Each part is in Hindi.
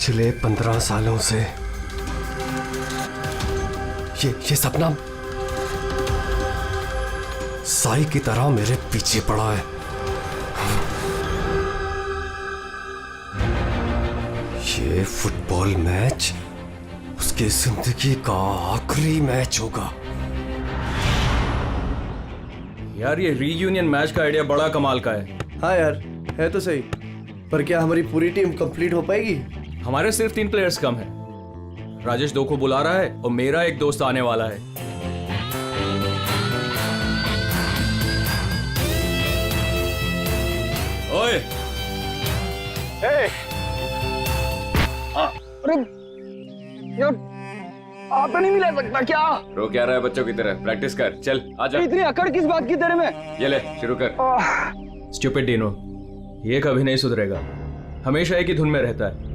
पिछले 15 सालों से ये सपना साई की तरह मेरे पीछे पड़ा है। ये फुटबॉल मैच उसकी जिंदगी का आखिरी मैच होगा। यार ये रीयूनियन मैच का आइडिया बड़ा कमाल का है। हाँ यार, है तो सही, पर क्या हमारी पूरी टीम कंप्लीट हो पाएगी? हमारे सिर्फ 3 प्लेयर्स कम हैं। राजेश 2 को बुला रहा है और मेरा एक दोस्त आने वाला है। ओए! अरे यार, आता नहीं मिला सकता क्या? रो क्या रहा है बच्चों की तरह? प्रैक्टिस कर, चल आजा। इतनी अकड़ किस बात की तेरे में? ये ले शुरू कर। स्टूपिड डिनो, ये कभी नहीं सुधरेगा, हमेशा एक ही धुन में रहता है।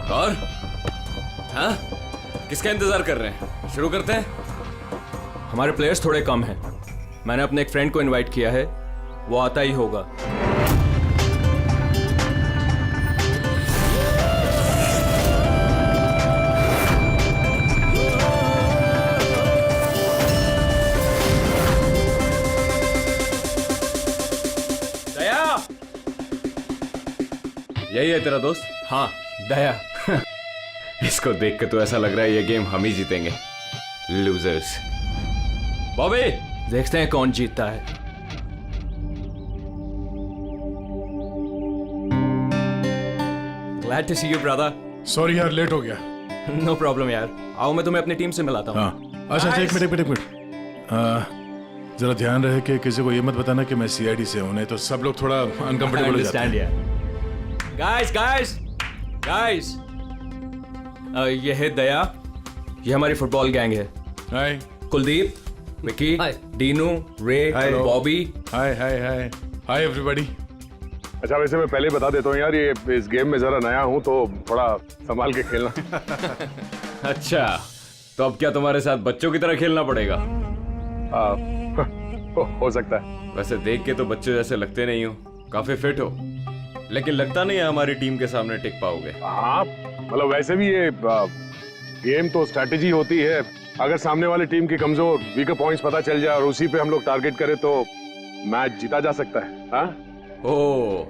और हाँ, किसका इंतजार कर रहे हैं? शुरू करते हैं। हमारे प्लेयर्स थोड़े कम हैं। मैंने अपने एक फ्रेंड को इनवाइट किया है, वो आता ही होगा। दया! यही है तेरा दोस्त? हाँ, दया। इसको देख के तो ऐसा लग रहा है ये गेम हम ही जीतेंगे। लूजर्स। बॉबी, देखते हैं कौन जीतता है। Glad to see you, brother. Sorry यार, लेट हो गया। No problem यार। आओ मैं तुम्हें अपनी टीम से मिलाता हूँ। हाँ, अच्छा एक मिनट। जरा ध्यान रहे कि किसी को ये मत बताना कि मैं सीआईडी से हूँ, नहीं तो सब लोग थोड़ा अनकंफर्टेबल हो जाते हैं। Guys, ये है दया, ये हमारी फुटबॉल गैंग है। हाय कुलदीप, विकी, डीनू, रे, बॉबी। Hi everybody. अच्छा, वैसे मैं पहले बता देता हूँ यार, ये इस गेम में जरा नया हूँ तो थोड़ा संभाल के खेलना। अच्छा तो अब क्या तुम्हारे साथ बच्चों की तरह खेलना पड़ेगा? हो सकता है। वैसे देख के तो बच्चे जैसे लगते नहीं हो, काफी फिट हो, लेकिन लगता नहीं है हमारी टीम के सामने टिक पाओगे। हाँ, मतलब वैसे भी ये गेम तो स्ट्रैटेजी होती है। अगर सामने वाली टीम की कमजोर वीकर पॉइंट्स पता चल जाए और उसी पे हम लोग टारगेट करें तो मैच जीता जा सकता है। हाँ? ओह,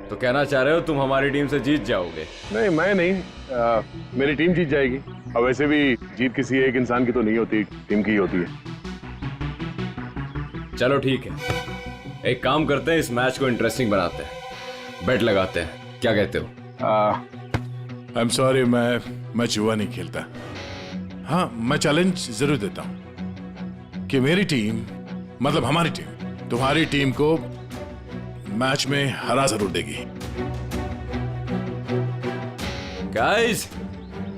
तो कहना चाह रहे हो तुम हमारी टीम से जीत जाओगे? नहीं, मैं नहीं, मेरी टीम जीत जाएगी। और वैसे भी जीत किसी एक इंसान की तो नहीं होती, टीम की ही होती है। चलो ठीक है, एक काम करते हैं, इस मैच को इंटरेस्टिंग बनाते हैं, बेट लगाते हैं, क्या कहते हो? आई एम सॉरी, मैं जुआ नहीं खेलता। हाँ, मैं चैलेंज जरूर देता हूँ कि मेरी टीम, मतलब हमारी टीम, तुम्हारी टीम को मैच में हरा जरूर देगी। Guys,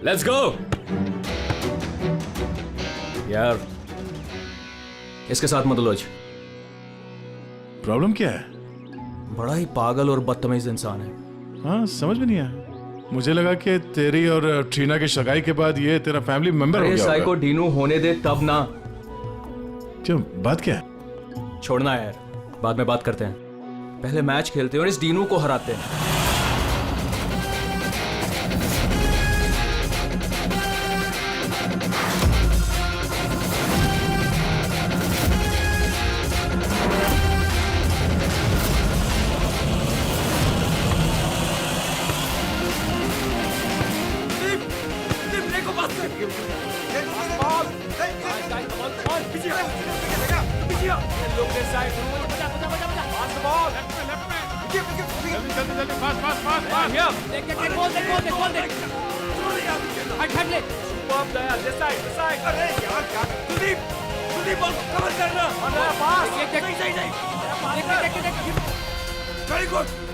let's go. यार इसके साथ मत उलझ। प्रॉब्लम क्या है? बड़ा ही पागल और बदतमीज इंसान है। हाँ, समझ में नहीं आया। मुझे लगा कि तेरी और ट्रीना की सगाई के बाद ये तेरा फैमिली मेंबर हो गया साइको डीनू होने दे तब ना। क्यों, बात क्या है? छोड़ना यार, बाद में बात करते हैं, पहले मैच खेलते हैं और इस डीनू को हराते हैं।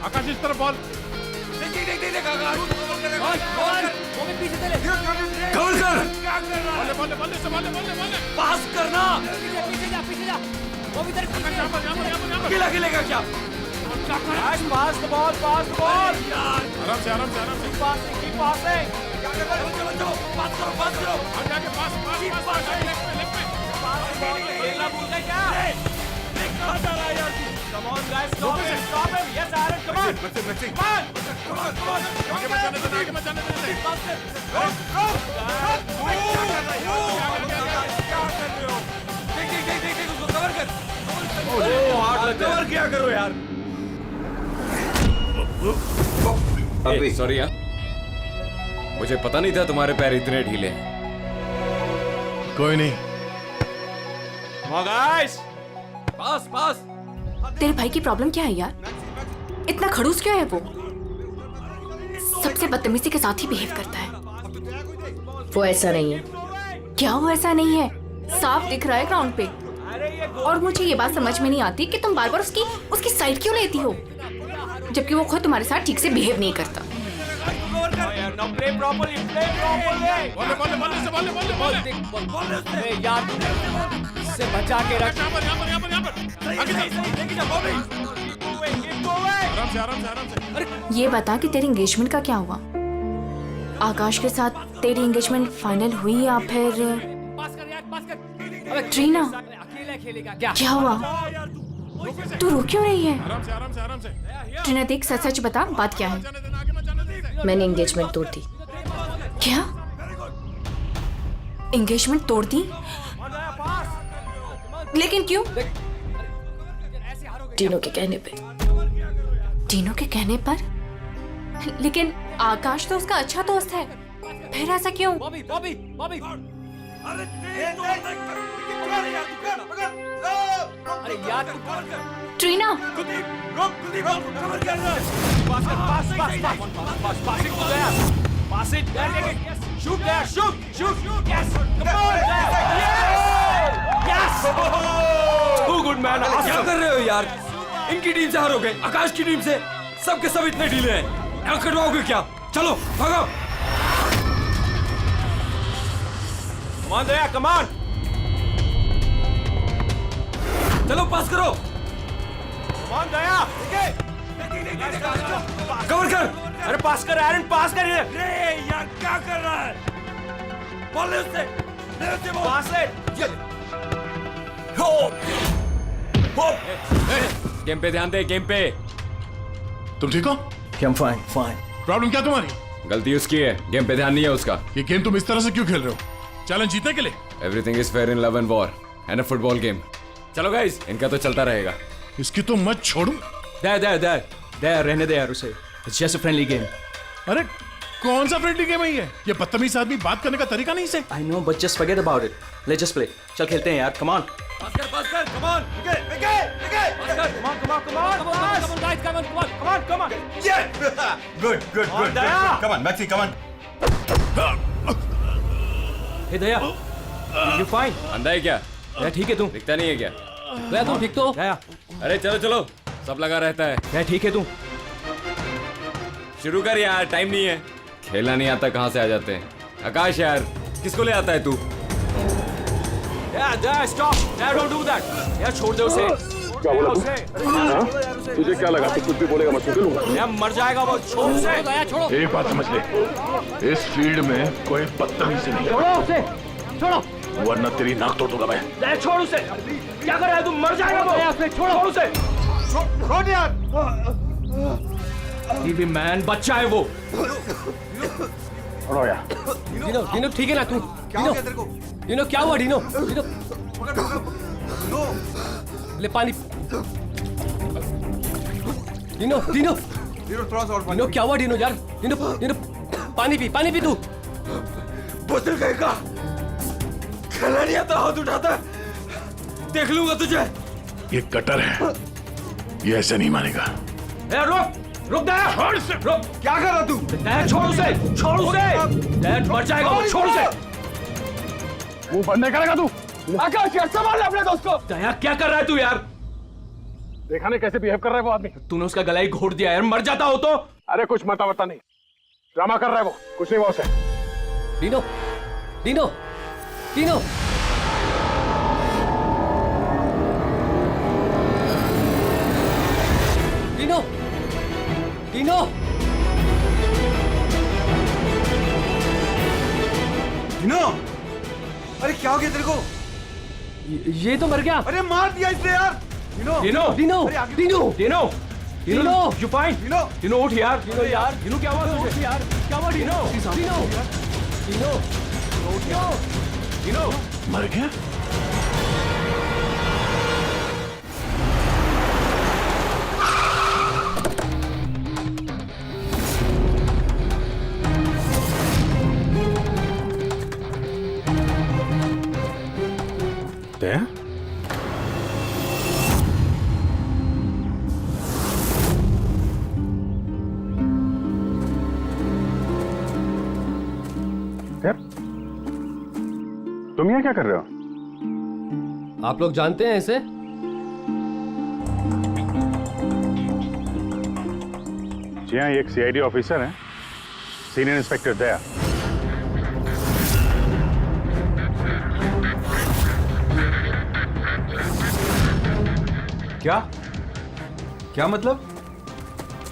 आकाश इस तरफ बॉल। कवर कर। बॉल, पास करना। पीछे जा वो भी तेरे पीछे अकेला खेलेगा क्या? पास द बॉल आराम से आराम से आराम से पासिंग क्या कर रहे हो? चलो पास करो आगे आगे पास लेफ्ट में खेलना भूल गए क्या? कहां जा रहा है यार तू? Come on guys, stop him yes iron, come on आगे मत जाने दे रोक क्या कर रहे हो? देख उसको कवर कर। हार्ड लग कवर क्या करो यार। अभी सॉरी यार, मुझे पता नहीं था तुम्हारे पैर इतने ढीले हैं। कोई नहीं। पास तेरे भाई की प्रॉब्लम क्या है यार? इतना खड़ूस क्यों है वो? सबसे बदतमीजी के साथ ही बिहेव करता है। वो ऐसा नहीं है। क्या वो ऐसा नहीं है? साफ दिख रहा है ग्राउंड पे। और मुझे ये बात समझ में नहीं आती कि तुम बार बार उसकी साइड क्यों लेती हो, जबकि वो खुद तुम्हारे साथ ठीक से बिहेव नहीं करता। से बचा के रख। आराम से ये बता कि तेरी एंगेजमेंट का क्या हुआ? आकाश के साथ तेरी एंगेजमेंट फाइनल हुई या फिर? ट्रीना, क्या हुआ? तू रो क्यों रही है? आराम से ट्रीना देख, सच सच बता, बात क्या है? मैंने एंगेजमेंट तोड़ दी। क्या? एंगेजमेंट तोड़ दी? लेकिन क्यों? टीनो के कहने पे। टीनो के कहने पर? लेकिन आकाश तो उसका अच्छा दोस्त है, फिर ऐसा क्यों? अरे यार ट्रीना, गुड मैन। क्या कर रहे हो यार? इनकी टीम से हारोगे, आकाश की टीम से। सबके सब इतने ढीले हैं, यहाँ कटवाओगे क्या? चलो भागो। कमान दया, कमान। चलो पास करो। कमान दया, कवर कर। अरे पास कर एरन, पास कर। रे यार क्या कर रहा है? बॉल ले उससे पास है। गेम पे ध्यान दे, गेम पे। तुम ठीक हो? फाइन। प्रॉब्लम क्या तुम्हारी? गलती उसकी है, गेम पे ध्यान नहीं है उसका। ये गेम तुम इस तरह से क्यों खेल रहे हो? चैलेंज जीतने के लिए? Everything is fair in love and war and a football game. चलो गाइस, इनका तो चलता रहेगा। इसकी तो मत छोड़ू। दे रहने दे यार उसे। It's just a friendly game. अरे कौन सा फ्रेंडली गेम है ये? बदतमीज आदमी बात करने का तरीका नहीं से। I know, but just forget about it. Let's just play. चल खेलते हैं यार, कम ऑन। पास कर, come on. Come on. Good. Come on, Maxi, come on. Hey Daya, you fine? अंधा है क्या? दया ठीक है तू? दिखता नहीं है क्या? दया तुम ठीक तो? दया, अरे चलो, सब लगा रहता है। दया ठीक है तू? शुरू कर यार, टाइम नहीं है। खेलना नहीं आता कहाँ से आ जाते हैं। आकाश यार, किसको ले आता है तू? Daya stop, Daya don't do that. यार छोड़ दे उसे। क्या बोला तू? तुझे क्या लगा तू कुछ भी बोलेगा मैं सुन लूंगा? यार मर जाएगा वो, छोड़ उसे। दया छोड़ो। एक बात समझ ले, इस फील्ड में कोई बदतमीजी नहीं। छोड़ो उसे, छोड़ो, वरना तेरी नाक तोड़ दूंगा मैं। दया छोड़ उसे। क्या कर रहा है तू? मर जाएगा वो। दया छोड़ उसे। छोड़ यार। ये भी मैन बच्चा है वो। छोड़ो यार। डीनो ठीक है ना तू? डीनो क्या हुआ? डीनो ले पानी। डीनो क्या हुआ? डीनो यार, डीनो पानी पी तू। बुजुर्ग कहेगा खेलना नहीं आता, हाथ उठाता है। देख लूंगा तुझे। ये कटर है, ये ऐसे नहीं मानेगा। रुक दया, रुक। क्या कर रहा तू? दया छोड़ उसे। दया मर जाएगा वो, छोड़ उसे। मुंह बंद नहीं करेगा तू? आकाश यार संभाल अपने दोस्त को। दया क्या कर रहा है तू यार? देखा नहीं कैसे बिहेव कर रहा है वो आदमी? तूने उसका गला ही घोट दिया यार, मर जाता हो तो। अरे कुछ मता नहीं, ड्रामा कर रहा है वो, कुछ नहीं हुआ उसे। डीनो ये तो मर गया। अरे मार दिया इसने यार। Dino Dino Dino Dino Dino you fine? Dino उठ यार। डिनो यार, डिनो क्या हुआ तुझे यार? क्या हुआ Dino? Dino Dino Dino Dino मर गया? दया? तुम यहाँ क्या कर रहे हो? आप लोग जानते हैं इसे? जी हाँ, ये एक सीआईडी ऑफिसर है, सीनियर इंस्पेक्टर दया। क्या क्या मतलब?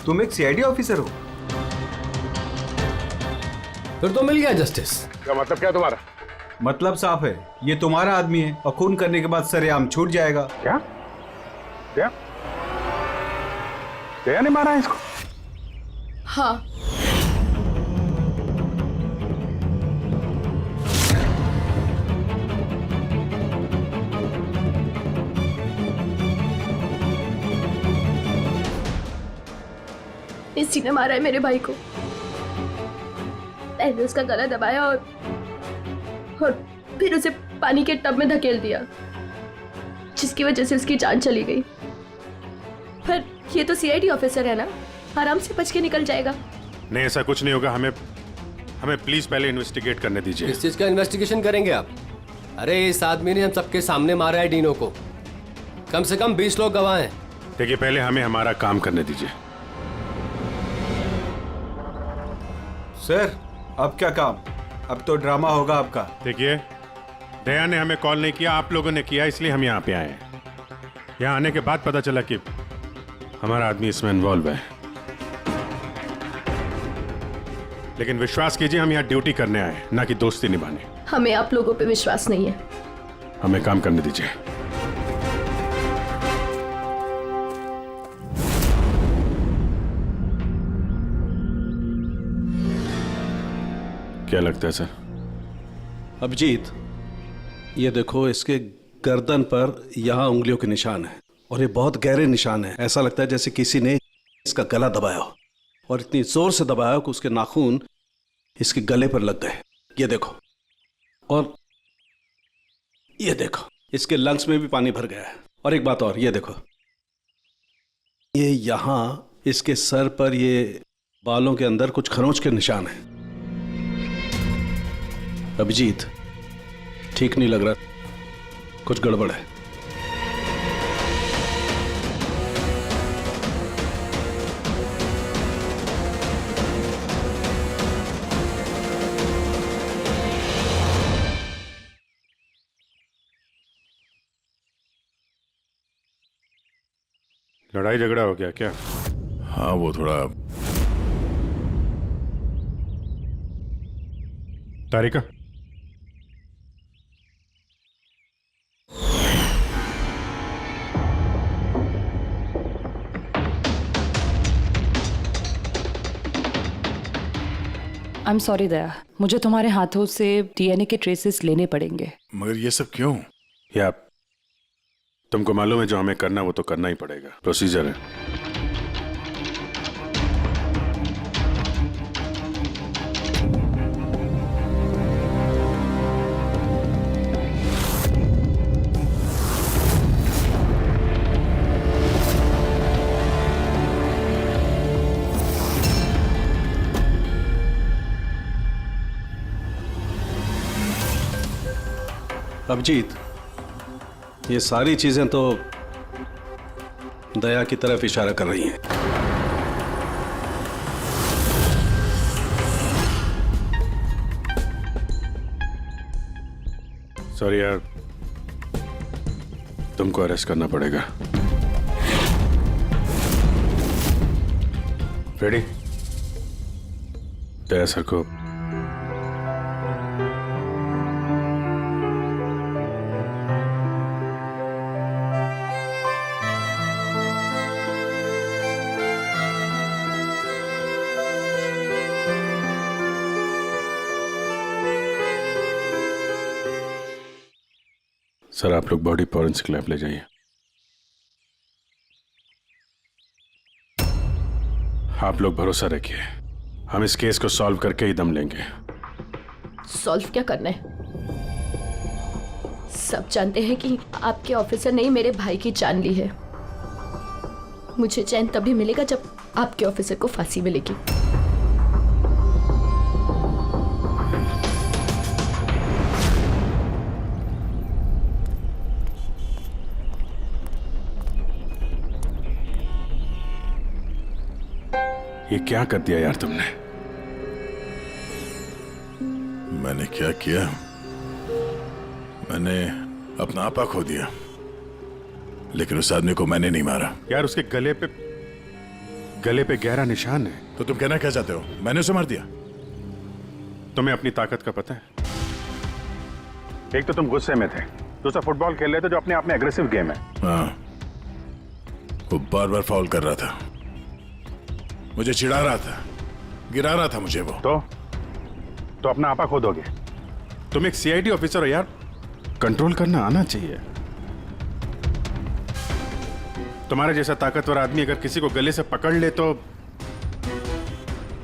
तुम एक सीआईडी ऑफिसर हो? फिर तो मिल गया जस्टिस। क्या मतलब क्या तुम्हारा? मतलब साफ है, ये तुम्हारा आदमी है और खून करने के बाद सरेआम छूट जाएगा। क्या? दया? दया ने मारा है इसको? हाँ, इसी ने मारा है मेरे भाई को। मैंने उसका गला दबाया और फिर उसे पानी के टब में धकेल दिया, जिसकी वजह से उसकी जान चली गई। पर ये तो सीआईडी ऑफिसर है ना, आराम से बच के निकल जाएगा। नहीं, ऐसा कुछ नहीं होगा। हमें प्लीज पहले इन्वेस्टिगेट करने दीजिए। इस चीज का इन्वेस्टिगेशन करेंगे आप? अरे इस आदमी ने हम सबके सामने मारा है डिनो को। कम से कम 20 लोग गवाह हैं। देखिए, पहले हमें हमारा काम करने दीजिए। सर, अब क्या काम? अब तो ड्रामा होगा आपका। देखिए, दया ने हमें कॉल नहीं किया, आप लोगों ने किया, इसलिए हम यहाँ पे आए हैं। यहाँ आने के बाद पता चला कि हमारा आदमी इसमें इन्वॉल्व है। लेकिन विश्वास कीजिए, हम यहाँ ड्यूटी करने आए, ना कि दोस्ती निभाने। हमें आप लोगों पे विश्वास नहीं है। हमें काम करने दीजिए। क्या लगता है सर? अभिजीत, ये देखो, इसके गर्दन पर यहाँ उंगलियों के निशान है और ये बहुत गहरे निशान है। ऐसा लगता है जैसे किसी ने इसका गला दबाया हो और इतनी जोर से दबाया हो कि उसके नाखून इसके गले पर लग गए। ये देखो, और ये देखो, इसके लंग्स में भी पानी भर गया है। और एक बात और, ये देखो, ये यहाँ इसके सर पर ये बालों के अंदर कुछ खरोंच के निशान हैं। अभिजीत, ठीक नहीं लग रहा, कुछ गड़बड़ है। लड़ाई झगड़ा हो गया क्या? हाँ, वो थोड़ा। तारिका, आई एम सॉरी दया, मुझे तुम्हारे हाथों से डीएनए के ट्रेसेस लेने पड़ेंगे। मगर ये सब क्यों? या तुमको मालूम है जो हमें करना वो तो करना ही पड़ेगा, प्रोसीजर है। अभिजीत, ये सारी चीजें तो दया की तरफ इशारा कर रही हैं। सॉरी यार, तुमको अरेस्ट करना पड़ेगा। रेडी? दया सर को सर आप लोग बॉडी फॉरेंसिक लैब ले जाइए। आप लोग भरोसा रखिए, हम इस केस को सॉल्व करके ही दम लेंगे। सॉल्व क्या करना है? सब जानते हैं कि आपके ऑफिसर ने ही मेरे भाई की जान ली है। मुझे चैन तभी मिलेगा जब आपके ऑफिसर को फांसी मिलेगी। ये क्या कर दिया यार तुमने? मैंने क्या किया? मैंने अपना आपा खो दिया, लेकिन उस आदमी को मैंने नहीं मारा। यार उसके गले पे गहरा निशान है। तो तुम कहना क्या चाहते हो? मैंने उसे मार दिया? तुम्हें अपनी ताकत का पता है? एक तो तुम गुस्से में थे, दूसरा फुटबॉल खेल रहे थे जो अपने आप में एग्रेसिव गेम है। हाँ, वो बार बार फाउल कर रहा था, मुझे चिढ़ा रहा था, गिरा रहा था मुझे वो। तो अपना आपा खो दोगे? तुम एक सीआईडी ऑफिसर हो यार, कंट्रोल करना आना चाहिए। तुम्हारे जैसा ताकतवर आदमी अगर किसी को गले से पकड़ ले तो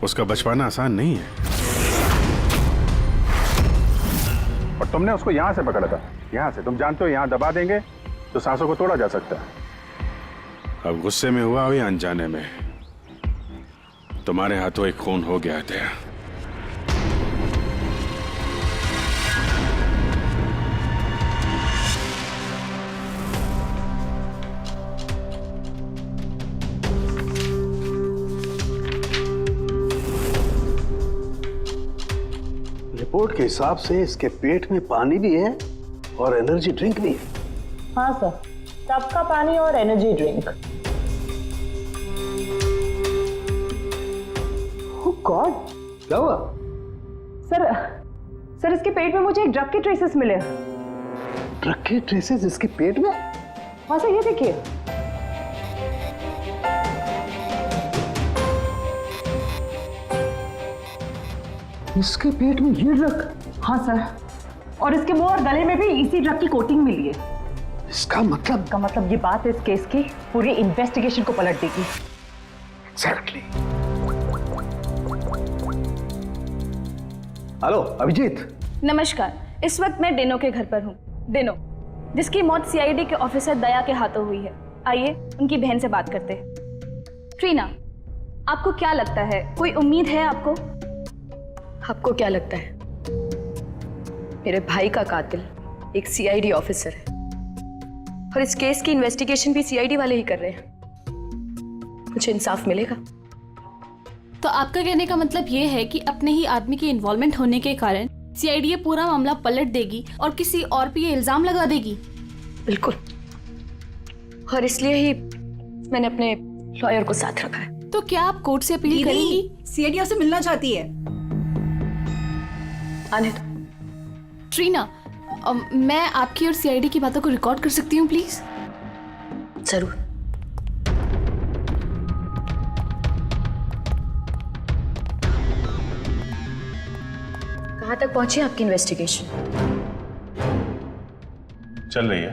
उसका बच पाना आसान नहीं है। और तुमने उसको यहां से पकड़ा था, यहां से। तुम जानते हो यहां दबा देंगे तो सांसों को तोड़ा जा सकता है। अब गुस्से में हुआ हो या अनजाने में, तुम्हारे हाथों एक खून हो गया था। रिपोर्ट के हिसाब से इसके पेट में पानी भी है और एनर्जी ड्रिंक भी है। हाँ सर, टब का पानी और एनर्जी ड्रिंक। गॉड, क्या हुआ? सर इसके पेट में मुझे एक ड्रग के ट्रेसेस मिले। ड्रग के ट्रेसेस इसके पेट में? हाँ सर, ये देखिए। इसके पेट में ये ड्रग? हाँ सर, और इसके मुंह और गले में भी इसी ड्रग की कोटिंग मिली है। इसका मतलब ये बात इस केस की पूरी इन्वेस्टिगेशन को पलट देगी। एग्जैक्टली। हेलो अभिजीत। नमस्कार, इस वक्त मैं डिनो के घर पर हूँ। डिनो, जिसकी मौत सीआईडी के ऑफिसर दया के हाथों हुई है। आइए उनकी बहन से बात करते हैं। ट्रीना, आपको क्या लगता है, कोई उम्मीद है आपको? आपको क्या लगता है? मेरे भाई का कातिल एक सीआईडी ऑफिसर है और इस केस की इन्वेस्टिगेशन भी सीआईडी वाले ही कर रहे हैं। मुझे इंसाफ मिलेगा? तो आपका कहने का मतलब ये है कि अपने ही आदमी के इन्वॉल्वमेंट होने के कारण सीआईडी ये पूरा मामला पलट देगी और किसी और पे ये इल्जाम लगा देगी? बिल्कुल, और इसलिए ही मैंने अपने लॉयर को साथ रखा है। तो क्या आप कोर्ट से अपील करेंगी? सीआईडी से मिलना चाहती है। आने दो। ट्रीना, मैं आपकी और सीआईडी की बातों को रिकॉर्ड कर सकती हूँ प्लीज? जरूर। कहाँ तक पहुंची आपकी इन्वेस्टिगेशन? चल रही है।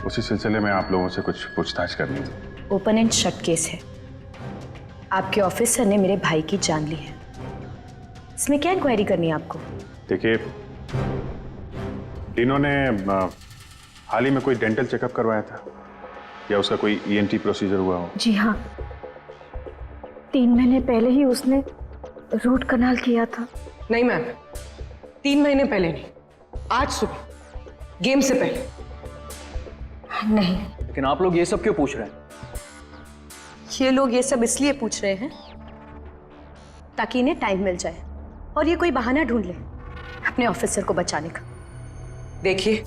उसी सिलसिले में आप लोगों से कुछ पूछताछ करनी थी। ओपन एंड शट केस है। आपके ऑफिसर ने मेरे भाई की जान ली है। इसमें क्या इंक्वायरी करनी है आपको? देखिए, डिनो ने हाल ही में कोई डेंटल चेकअप करवाया था या उसका कोई ईएनटी प्रोसीजर हुआ हो? जी हाँ, 3 महीने पहले ही उसने रूट कनाल किया था। नहीं मैम, 3 महीने पहले नहीं, आज सुबह, गेम से पहले। नहीं। लेकिन आप लोग ये सब क्यों पूछ रहे हैं? ये लोग ये सब इसलिए पूछ रहे हैं ताकि इन्हें टाइम मिल जाए और ये कोई बहाना ढूंढ ले अपने ऑफिसर को बचाने का। देखिए,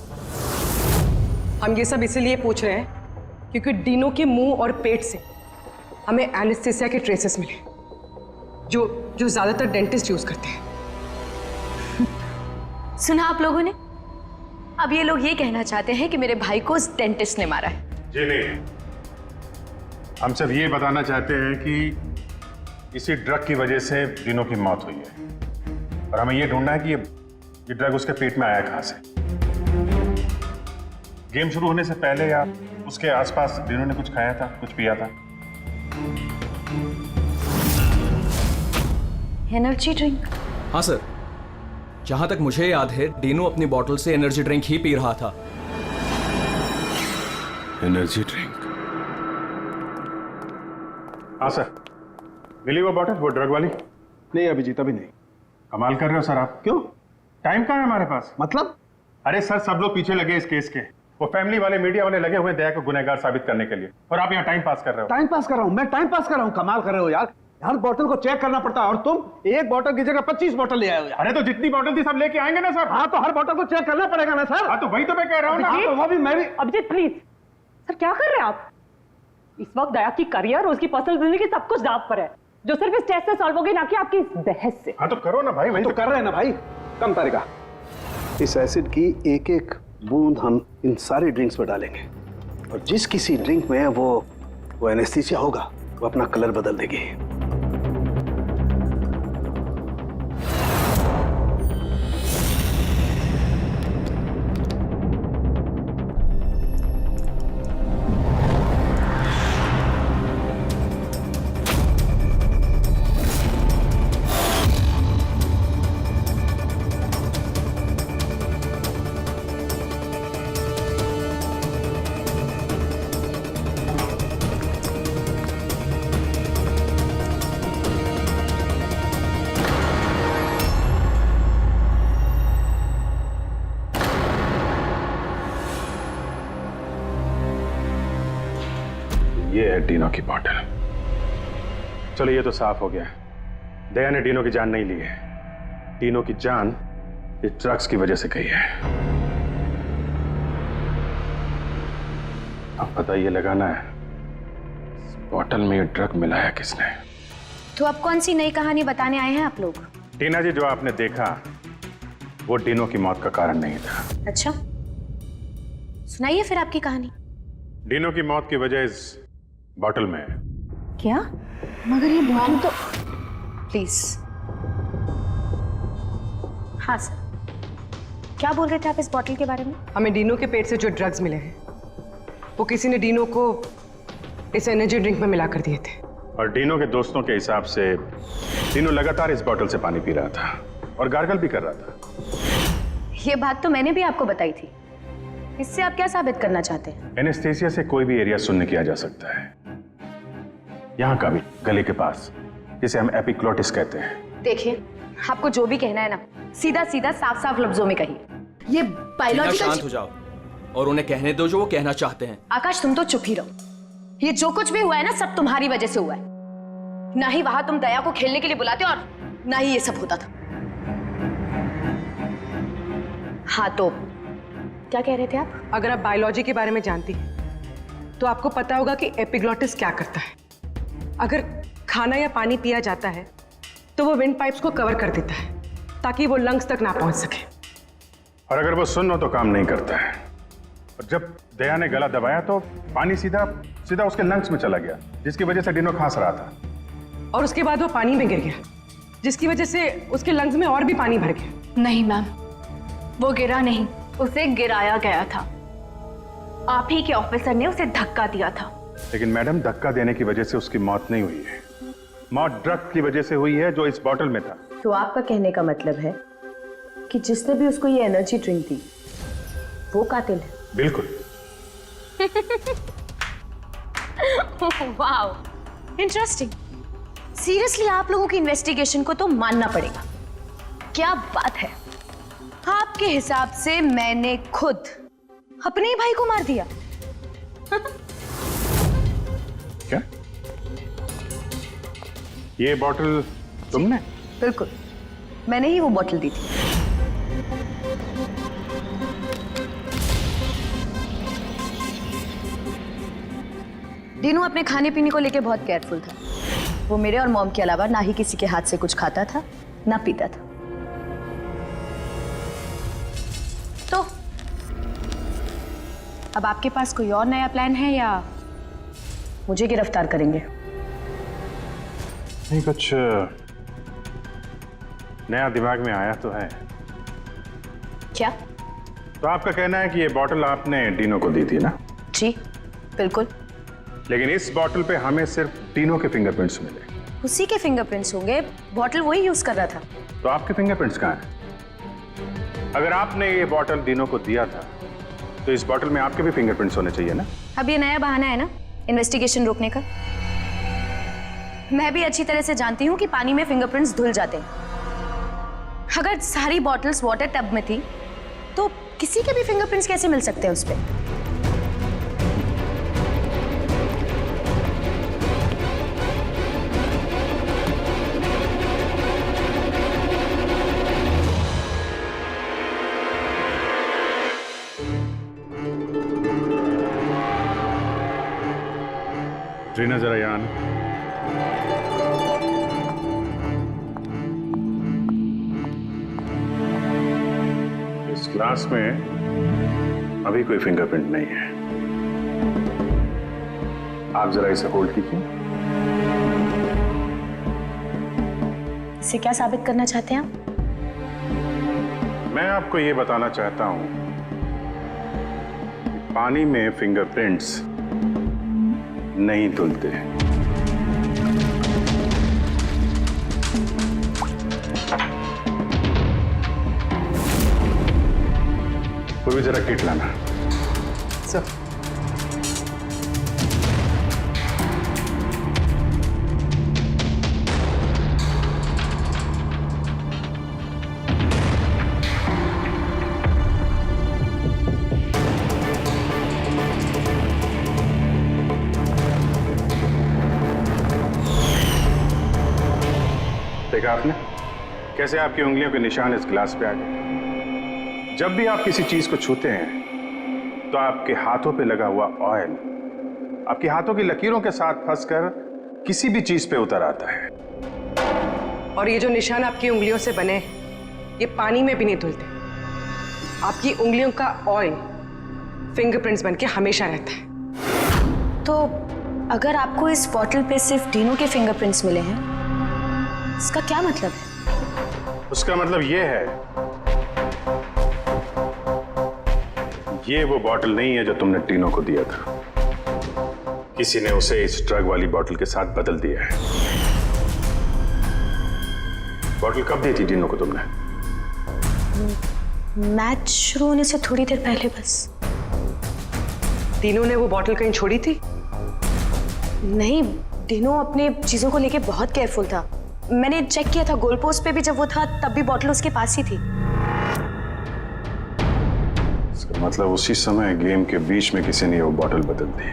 हम ये सब इसीलिए पूछ रहे हैं क्योंकि डिनो के मुंह और पेट से हमें एनेस्थीसिया के ट्रेसेस मिले जो ज्यादातर डेंटिस्ट यूज करते हैं। सुना आप लोगों ने? अब ये लोग ये कहना चाहते हैं कि मेरे भाई को उस डेंटिस्ट ने मारा है। जी नहीं, हम सिर्फ ये बताना चाहते हैं कि इसी ड्रग की वजह से डिनो की मौत हुई है और हमें ये ढूंढना है कि ये ड्रग उसके पेट में आया कहां से। गेम शुरू होने से पहले या उसके आसपास डिनो ने कुछ खाया था, कुछ पिया था? Energy drink? हाँ सर, जहां तक मुझे याद है डीनो अपनी बॉटल से एनर्जी ड्रिंक ही पी रहा था। Energy drink? हाँ सर, मिली वो बॉटल, वो ड्रग वाली? नहीं अभिजीत, अभी नहीं। कमाल कर रहे हो सर आप। क्यों? टाइम कहाँ है हमारे पास? मतलब? अरे सर, सब लोग पीछे लगे इस केस के। वो फैमिली वाले, मीडिया वाले लगे हुए दया को गुनहगार साबित करने के लिए, और आप यहाँ टाइम पास कर रहे हो। टाइम पास कर रहा हूँ? मैं टाइम पास कर रहा हूँ? कमाल कर रहे हो यार, हर बोतल को चेक करना पड़ता है और तुम एक बोतल की जगह 25 बोतल ले आए हो यार। अरे तो जितनी बोतल थी सब लेके आएंगे ना सर। हाँ तो हर बोतल को चेक करना पड़ेगा ना सर। हाँ तो वही तो मैं कह रहा हूँ ना। हाँ, तो वो भी मैं भी। अभिजीत प्लीज, सर क्या कर रहे हैं आप? इस वक्त दया की करियर और उसकी पर्सनल जिंदगी सब कुछ दांव पर है, जो सिर्फ इस टेस्ट से सॉल्व होगी, ना कि आपकी इस बहस से। हाँ तो करो ना भाई, वही तो कर रहे हैं ना भाई। कम तरीका, इस एसिड की एक एक बूंद हम इन सारे ड्रिंक्स में डालेंगे, और जिस किसी ड्रिंक में वो एनेस्थीसिया होगा वो अपना कलर बदल देगी। ये है डीनो की बॉटल। चलो ये तो साफ हो गया, दया ने डीनो की जान नहीं ली है। डीनो की जान इस ड्रग्स की वजह से गई है। अब पता ये लगाना है इस बॉटल में ये ड्रग मिलाया किसने। तो अब कौन सी नई कहानी बताने आए हैं आप लोग? टीना जी, जो आपने देखा वो डीनो की मौत का कारण नहीं था। अच्छा, सुनाइए फिर आपकी कहानी। डीनो की मौत की वजह इस बॉटल में है। क्या? मगर ये बॉटल तो प्लीज। हाँ सर, क्या बोल रहे थे आप इस बॉटल के बारे में? हमें डीनो के पेट से जो ड्रग्स मिले हैं वो किसी ने डीनो को इस एनर्जी ड्रिंक में मिला कर दिए थे। और डीनो के दोस्तों के हिसाब से डीनो लगातार इस बॉटल से पानी पी रहा था और गार्गल भी कर रहा था। ये बात तो मैंने भी आपको बताई थी। इससे आप क्या साबित करना चाहते हैं? एनेस्थीसिया से कोई भी एरिया शून्य किया जा सकता है, यहाँ का भी, गले के पास, जिसे हम एपिग्लोटिस कहते हैं। देखिए, आपको जो भी कहना है ना, सीधा सीधा साफ साफ लफ्जों में कहिए। ये बायोलॉजिकल। शांत हो जाओ और उन्हें कहने दो जो वो कहना चाहते हैं। आकाश, तुम तो चुप ही रहो। ये जो कुछ भी हुआ है ना, सब तुम्हारी वजह से हुआ है। ना ही वहां तुम दया को खेलने के लिए बुलाते और ना ही ये सब होता था। हाँ तो क्या कह रहे थे आप? अगर आप बायोलॉजी के बारे में जानती हैं तो आपको पता होगा कि एपिग्लोटिस क्या करता है। अगर खाना या पानी पिया जाता है तो वो विंड पाइप्स को कवर कर देता है ताकि वो लंग्स तक ना पहुंच सके। और अगर वो सुन्न हो तो काम नहीं करता है। और जब दया ने गला दबाया तो पानी सीधा सीधा उसके लंग्स में चला गया, जिसकी वजह से डीनो खांस रहा था। और उसके बाद वो पानी में गिर गया, जिसकी वजह से उसके लंग्स में और भी पानी भर गया। नहीं मैम, वो गिरा नहीं, उसे गिराया गया था। आप ही के ऑफिसर ने उसे धक्का दिया था। लेकिन मैडम, धक्का देने की वजह से उसकी मौत नहीं हुई है। मौत ड्रग की वजह से हुई है जो इस बॉटल में था। तो आपका कहने का मतलब है कि जिसने भी उसको ये एनर्जी ड्रिंक दी वो कातिल है? बिल्कुल। Wow, interesting. सीरियसली आप लोगों की इन्वेस्टिगेशन को तो मानना पड़ेगा। क्या बात है, आपके हिसाब से मैंने खुद अपने ही भाई को मार दिया। क्या? ये बॉटल तुमने? बिल्कुल, मैंने ही वो बॉटल दी थी। डीनू अपने खाने पीने को लेके बहुत केयरफुल था। वो मेरे और मॉम के अलावा ना ही किसी के हाथ से कुछ खाता था ना पीता था। तो अब आपके पास कोई और नया प्लान है या मुझे गिरफ्तार करेंगे? नहीं, कुछ नया दिमाग में आया तो है। क्या? तो आपका कहना है कि ये बॉटल आपने डीनो को दी थी ना? जी बिल्कुल। लेकिन इस बॉटल पे हमें सिर्फ डीनो के फिंगरप्रिंट्स मिले। उसी के फिंगरप्रिंट्स होंगे, बॉटल वही यूज कर रहा था। तो आपके फिंगरप्रिंट्स कहाँ हैं? अगर आपने ये बॉटल डीनो को दिया था तो इस बॉटल में आपके भी फिंगरप्रिंट्स होने चाहिए ना? अब ये नया बहाना है ना इन्वेस्टिगेशन रोकने का। मैं भी अच्छी तरह से जानती हूँ कि पानी में फिंगरप्रिंट्स धुल जाते हैं। अगर सारी बॉटल्स वाटर टब में थी तो किसी के भी फिंगरप्रिंट्स कैसे मिल सकते हैं उस पे? ट्रीना जरा यहाँ आना। इस ग्लास में अभी कोई फिंगरप्रिंट नहीं है। आप जरा इसे होल्ड कीजिए। इसे क्या साबित करना चाहते हैं आप? मैं आपको ये बताना चाहता हूं कि पानी में फिंगरप्रिंट्स नहीं धुलते। कोई भी जरा किट लाना। सर देखा आपने कैसे आपकी उंगलियों के निशान इस ग्लास पे आ गए? जब भी आप किसी चीज को छूते हैं तो आपके हाथों पे लगा हुआ ऑयल आपके हाथों की लकीरों के साथ फंसकर किसी भी चीज पे उतर आता है। और ये जो निशान आपकी उंगलियों से बने ये पानी में भी नहीं धुलते। आपकी उंगलियों का ऑयल फिंगरप्रिंट्स बनके हमेशा रहता है। तो अगर आपको इस बॉटल पे सिर्फ डीनो के फिंगरप्रिंट्स मिले हैं, इसका क्या मतलब है? उसका मतलब ये है, ये वो बॉटल नहीं है जो तुमने डीनो को दिया था। किसी ने उसे इस ड्रग वाली बॉटल के साथ बदल दिया है। बॉटल कब दी थी डीनो को तुमने? मैच शुरू होने से थोड़ी देर पहले बस। डीनो ने वो बॉटल कहीं छोड़ी थी? नहीं, डीनो अपने चीजों को लेके बहुत केयरफुल था। मैंने चेक किया था, गोल पोस्ट पे भी जब वो था तब भी बॉटल उसके पास ही थी। इसका मतलब उसी समय गेम के बीच में किसी ने वो बॉटल बदल दी,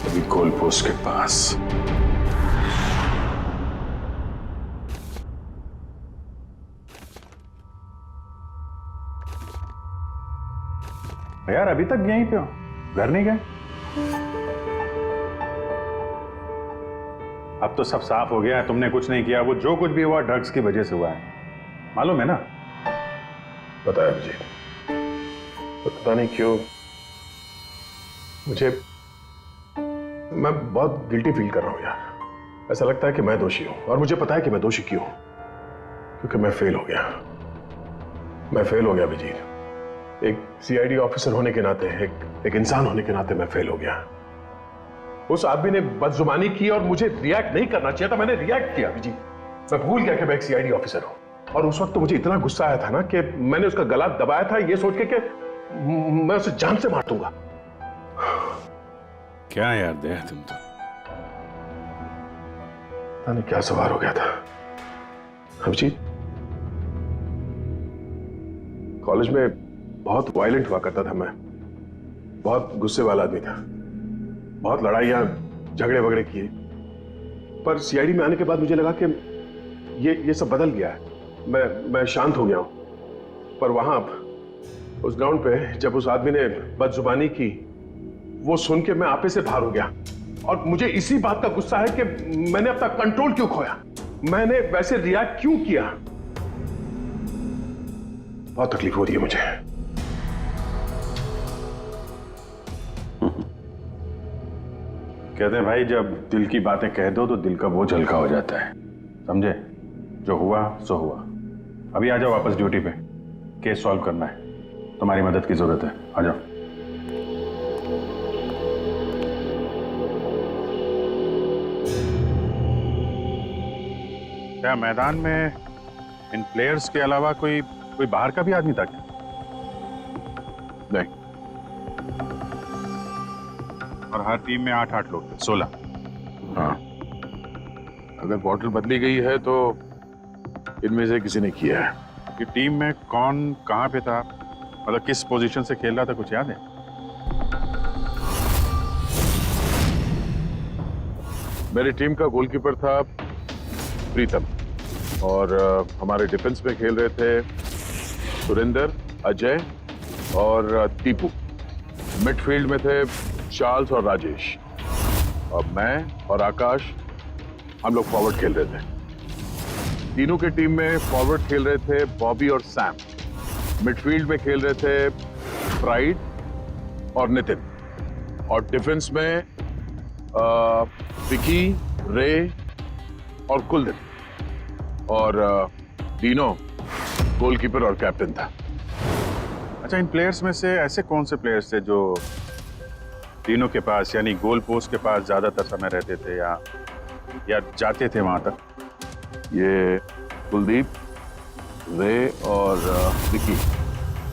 अभी गोल पोस्ट के पास। यार अभी तक यहीं पे हो, घर नहीं गए? अब तो सब साफ हो गया है, तुमने कुछ नहीं किया। वो जो कुछ भी हुआ ड्रग्स की वजह से हुआ है, मालूम है ना? पता है अभिजीत, तो पता नहीं क्यों मुझे मैं बहुत गिल्टी फील कर रहा हूं यार। ऐसा लगता है कि मैं दोषी हूं, और मुझे पता है कि मैं दोषी क्यों, क्योंकि मैं फेल हो गया। मैं फेल हो गया अभिजीत। एक सीआईडी ऑफिसर होने के नाते, एक इंसान होने के नाते मैं फेल हो गया। उस आदमी ने बदजुबानी की और मुझे रिएक्ट नहीं करना चाहिए था, मैंने रिएक्ट किया अभिजीत। मैं भूल गया कि मैं एक सीआईडी ऑफिसर हूं, और उस वक्त तो मुझे इतना गुस्सा आया था ना कि मैंने उसका गला दबाया था ये सोच के कि मैं उसे जान से मार दूंगा। क्या यार दया तुम तो। पता नहीं क्या सवार हो गया था अभिजीत। कॉलेज में बहुत वायलेंट हुआ करता था मैं, बहुत गुस्से वाला आदमी था, बहुत लड़ाइयां झगड़े वगड़े किए। पर सीआईडी में आने के बाद मुझे लगा कि ये सब बदल गया है। मैं शांत हो गया हूं। पर वहां उस ग्राउंड पे जब उस आदमी ने बदजुबानी की, वो सुन के मैं आपे से बाहर हो गया। और मुझे इसी बात का गुस्सा है कि मैंने अपना कंट्रोल क्यों खोया, मैंने वैसे रिएक्ट क्यों किया। बहुत तकलीफ हो रही है मुझे। कहते हैं भाई, जब दिल की बातें कह दो तो दिल का बोझ हल्का हो जाता है, समझे? जो हुआ सो हुआ। अभी आ जाओ वापस ड्यूटी पे, केस सॉल्व करना है। तुम्हारी मदद की जरूरत है, आ जाओ। क्या मैदान में इन प्लेयर्स के अलावा कोई बाहर का भी आदमी था क्या? नहीं। और हर टीम में 8-8 लोग थे, 16। हाँ, अगर बॉटल बदली गई है तो इनमें से किसी ने किया है। कि टीम में कौन कहां पे था, मतलब किस पोजीशन से खेल रहा था, कुछ याद है? मेरी टीम का गोलकीपर था प्रीतम और हमारे डिफेंस में खेल रहे थे सुरेंद्र, अजय और दीपू। मिडफील्ड में थे चार्ल्स और राजेश, और मैं और आकाश, हम लोग फॉरवर्ड खेल रहे थे। तीनों के टीम में फॉरवर्ड खेल रहे थे बॉबी और सैम, मिडफील्ड में खेल रहे थे प्राइड और नितिन, और डिफेंस में विकी, रे और कुलदीप, और तीनों गोलकीपर और कैप्टन था। अच्छा, इन प्लेयर्स में से ऐसे कौन से प्लेयर्स थे जो तीनों के पास यानी गोल पोस्ट के पास ज्यादातर समय रहते थे या जाते थे वहां तक? ये कुलदीप, रे और विकी,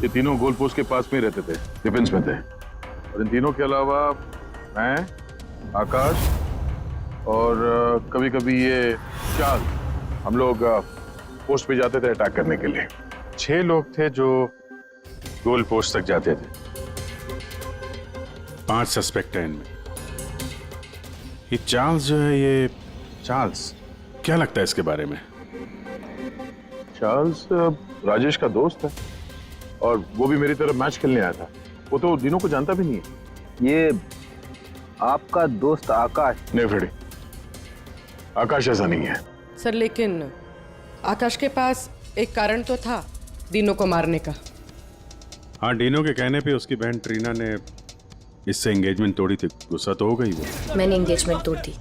ये तीनों गोल पोस्ट के पास में ही रहते थे, डिफेंस में थे। और इन तीनों के अलावा मैं, आकाश और कभी कभी ये चार्ल्स, हम लोग पोस्ट पे जाते थे अटैक करने के लिए। 6 लोग थे जो गोल पोस्ट तक जाते थे। 5 सस्पेक्ट हैं इनमें। ये चार्ल्स जो है, ये चार्ल्स क्या लगता है इसके बारे में? चार्ल्स राजेश का दोस्त है, और वो भी मेरी तरफ मैच खेलने आया था। वो तो दिनों को जानता भी नहीं है। ये आपका दोस्त आकाश? नहीं फ्रेडी, आकाश ऐसा नहीं है सर, लेकिन आकाश के पास एक कारण तो था दिनों को मारने का। हाँ, डीनो के कहने पे उसकी बहन ट्रीना ने इससे एंगेजमेंट तोड़ी थी। गुस्सा तो हो गई वो। मैंने एंगेजमेंट तोड़ दी,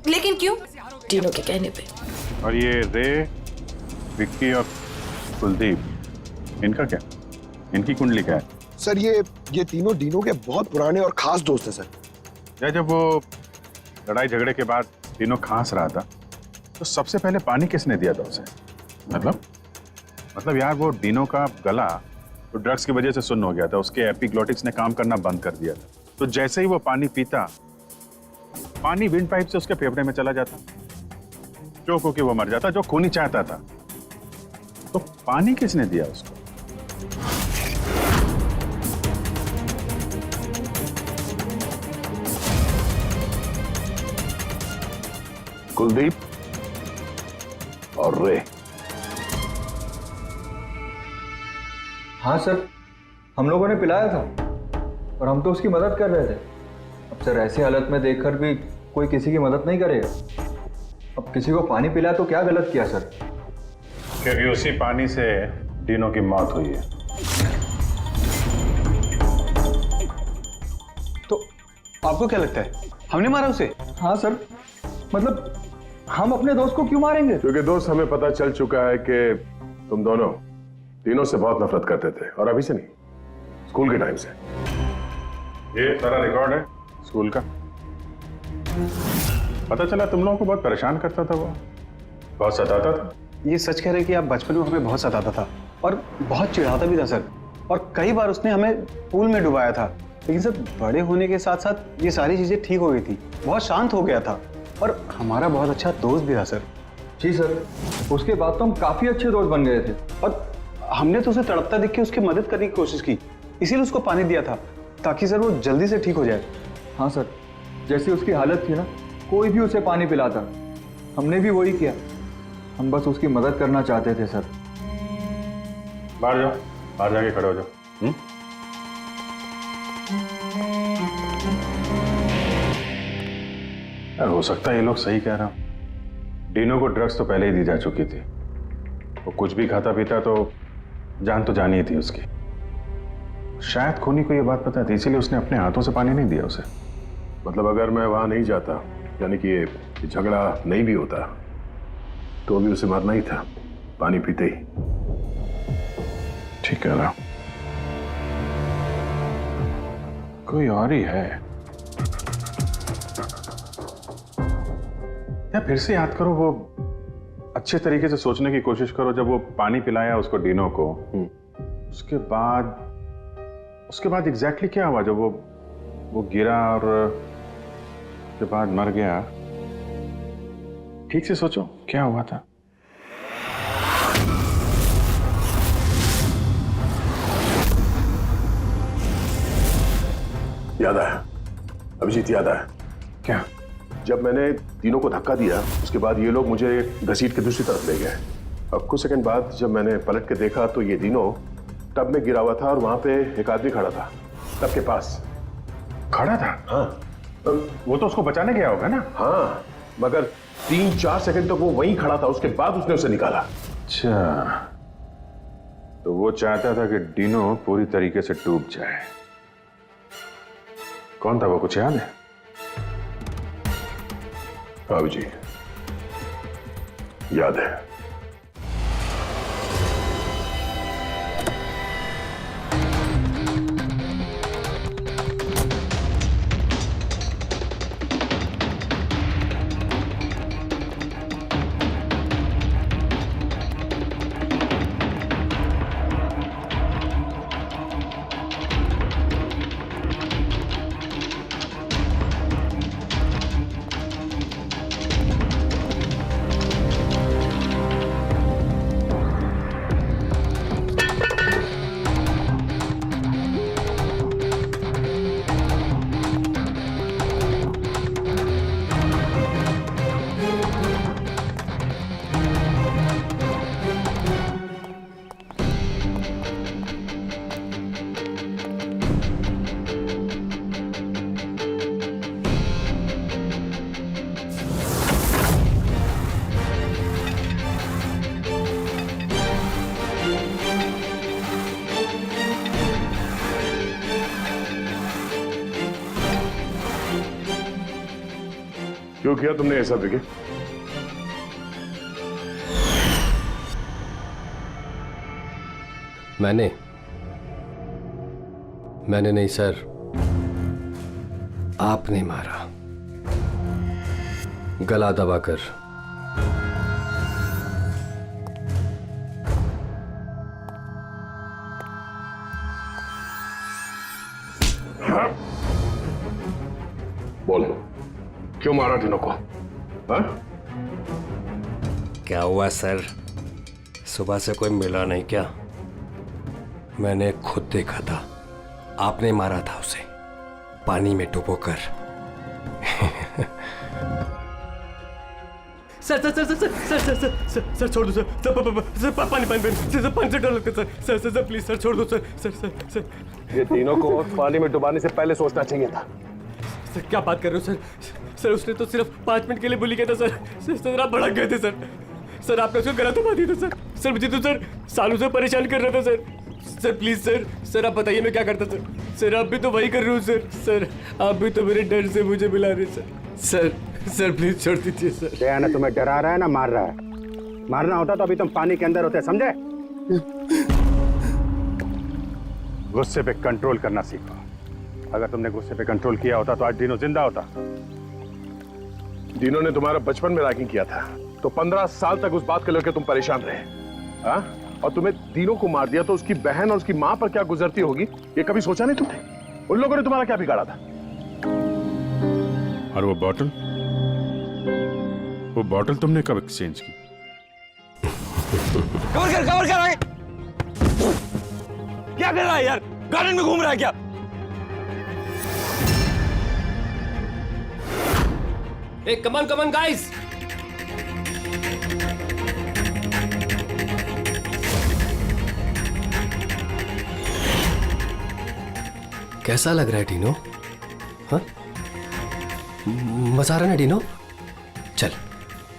लेकिन क्यों? तीनों के कहने पे। और ये रे, विक्की और कुलदीप, इनका क्या? इनकी कुंडली क्या है? सर ये तीनों डीनो के बहुत पुराने और खास दोस्त हैं सर। जब वो लड़ाई झगड़े के बाद डीनो खांस रहा था तो सबसे पहले पानी किसने दिया था उसे? मतलब यार, वो डीनो का गला तो ड्रग्स की वजह से सुन्न हो गया था, उसके एपिग्लोटिक्स ने काम करना बंद कर दिया था। तो जैसे ही वो पानी पीता, पानी विंड पाइप से उसके फेफड़े में चला जाता, चोक होके वो मर जाता, जो खून ही चाहता था। तो पानी किसने दिया उसको? कुलदीप और रे। हाँ सर, हम लोगों ने पिलाया था और हम तो उसकी मदद कर रहे थे। अब सर, ऐसी हालत में देखकर भी कोई किसी की मदद नहीं करेगा। अब किसी को पानी पिलाया तो क्या गलत किया सर? क्योंकि उसी पानी से डीनो की मौत हुई है। तो आपको क्या लगता है, हमने मारा उसे? हाँ सर, मतलब हम अपने दोस्त को क्यों मारेंगे? क्योंकि दोस्त, हमें पता चल चुका है कि तुम दोनों तीनों से बहुत नफरत करते थे, और अभी से नहीं, स्कूल के टाइम से। ये सारा रिकॉर्ड है स्कूल का। पता चला तुम लोगों को बहुत परेशान करता था, वो बहुत सताता था। ये सच कह रहे कि आप बचपन में हमें बहुत सताता था और बहुत चिढ़ाता भी था सर, और कई बार उसने हमें पूल में डुबाया था। लेकिन सर, बड़े होने के साथ साथ ये सारी चीजें ठीक हो गई थी, बहुत शांत हो गया था, और हमारा बहुत अच्छा दोस्त भी था सर। जी सर, उसके बाद तो हम काफी अच्छे दोस्त बन गए थे, और हमने तो उसे तड़पता देख के उसकी मदद करने की कोशिश की, इसीलिए उसको पानी दिया था, ताकि सर वो जल्दी से ठीक हो जाए। हाँ सर, जैसी उसकी हालत थी ना, कोई भी उसे पानी पिलाता, हमने भी वही किया। हम बस उसकी मदद करना चाहते थे सर। बाहर जाओ, बाहर जाके खड़े हो जाओ। यार, हो सकता है ये लोग सही कह रहा हूं। डीनो को ड्रग्स तो पहले ही दी जा चुकी थी। वो कुछ भी खाता पीता तो जानी ही थी उसकी। शायद खूनी को ये बात पता थी, इसीलिए उसने अपने हाथों से पानी नहीं दिया उसे। मतलब अगर मैं वहां नहीं जाता, यानी कि ये झगड़ा नहीं भी होता, तो भी उसे मरना ही था, पानी पीते ही। ठीक है ना? कोई और ही है। या फिर से याद करो, वो अच्छे तरीके से सोचने की कोशिश करो। जब वो पानी पिलाया उसको डीनो को, उसके बाद एग्जैक्टली क्या हुआ? जब वो गिरा और उसके बाद मर गया, ठीक से सोचो क्या हुआ था। याद आया अभिजीत, याद आया। क्या? जब मैंने तीनों को धक्का दिया उसके बाद ये लोग मुझे घसीट के दूसरी तरफ ले गए। अब कुछ सेकंड बाद जब मैंने पलट के देखा तो ये तीनों टब में गिरा हुआ था और वहां पे एक आदमी खड़ा था टब के पास। खड़ा था? हाँ। वो तो उसको बचाने गया होगा ना? हाँ, मगर 3-4 सेकंड तक वो वहीं खड़ा था, उसके बाद उसने उसे निकाला। अच्छा, तो वो चाहता था कि डीनो पूरी तरीके से डूब जाए। कौन था वो, कुछ याद है? हाँ जी, याद है। क्यों किया तुमने ऐसा विकी? मैंने नहीं सर, आपने मारा, गला दबाकर। बोलो, क्यों मारा डीनो को? हाँ? क्या हुआ सर, सुबह से कोई मिला नहीं क्या? मैंने खुद देखा था, आपने मारा था उसे पानी में डुबोकर। Sir sir sir sir sir sir sir sir sir छोड़ दो सर, सर पानी पानी से डर लगता है सर। सर प्लीज सर छोड़ दो सर। सर सर सर ये तीनों को पानी में डुबाने से पहले सोचना चाहिए था। सर क्या बात कर रहे हो सर? सर उसने तो सिर्फ 5 मिनट के लिए बुली किया था सर। सर आप भड़क गए थे सर। सर आपने उसको गला दबा दिया था सर। सर मुझे तो सर सालों से परेशान कर रहा था sir. Sir please sir, sir आप बताइए मैं क्या करता सर? सर आप भी तो वही कर रहे हो सर। सर आप भी तो मेरे डर से मुझे मिला रहे सर। सर प्लीज छोड़ दीजिए सर। दया ना तुम्हें डरा रहा है ना मार रहा है। मारना होता तो अभी तुम पानी के अंदर होते, समझे? गुस्से पे कंट्रोल करना सीखो। अगर तुमने गुस्से पे कंट्रोल किया होता तो आज डीनो जिंदा होता। डीनो ने तुम्हारा बचपन में रैगिंग किया था तो 15 साल तक उस बात को लेकर तुम परेशान रहे, हाँ? और तुम्हें डीनो को मार दिया तो उसकी बहन और उसकी मां पर क्या गुजरती होगी ये कभी सोचा नहीं तुमने? उन लोगों ने तुम्हारा क्या बिगाड़ा था? और वो बॉटल तुमने कब एक्सचेंज की? कवर कर आगे। क्या कर रहा है यार? गार्डन में घूम रहा है क्या? Hey, come on, guys! कैसा लग रहा है डीनो? हाँ? मजा आ रहा है ना डीनो? चल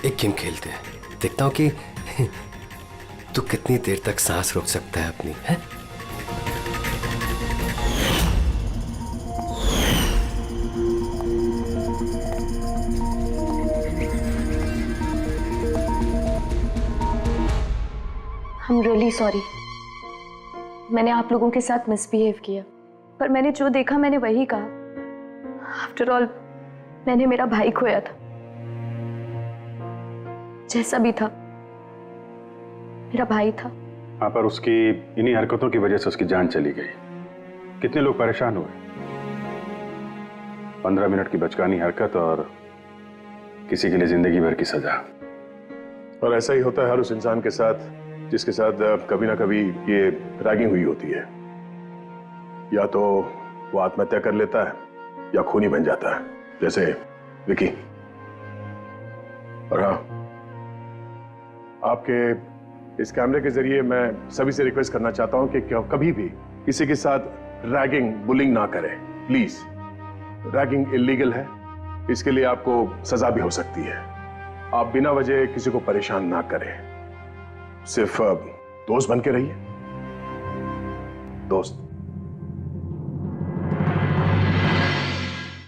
एक गेम खेलते हैं, देखता हूं कि तू कितनी देर तक सांस रोक सकता है अपनी, है? I'm really sorry. मैंने आप लोगों के साथ मिसबिहेव किया। पर मैंने जो देखा मैंने वही कहा। आफ्टर ऑल मैंने मेरा भाई खोया था। जैसा भी था मेरा भाई था। हाँ, पर उसकी इन्हीं हरकतों की वजह से उसकी जान चली गई। कितने लोग परेशान हुए। 15 मिनट की बचकानी हरकत और किसी के लिए जिंदगी भर की सजा। और ऐसा ही होता है हर उस इंसान के साथ जिसके साथ कभी ना कभी ये रैगिंग हुई होती है। या तो वो आत्महत्या कर लेता है या खूनी बन जाता है, जैसे विकी। और हाँ, आपके इस कैमरे के जरिए मैं सभी से रिक्वेस्ट करना चाहता हूं कि कभी भी किसी के साथ रैगिंग, बुलिंग ना करें, प्लीज। रैगिंग इलीगल है, इसके लिए आपको सजा भी हो सकती है। आप बिना वजह किसी को परेशान ना करें, सिर्फ दोस्त बन के रहिए। दोस्त।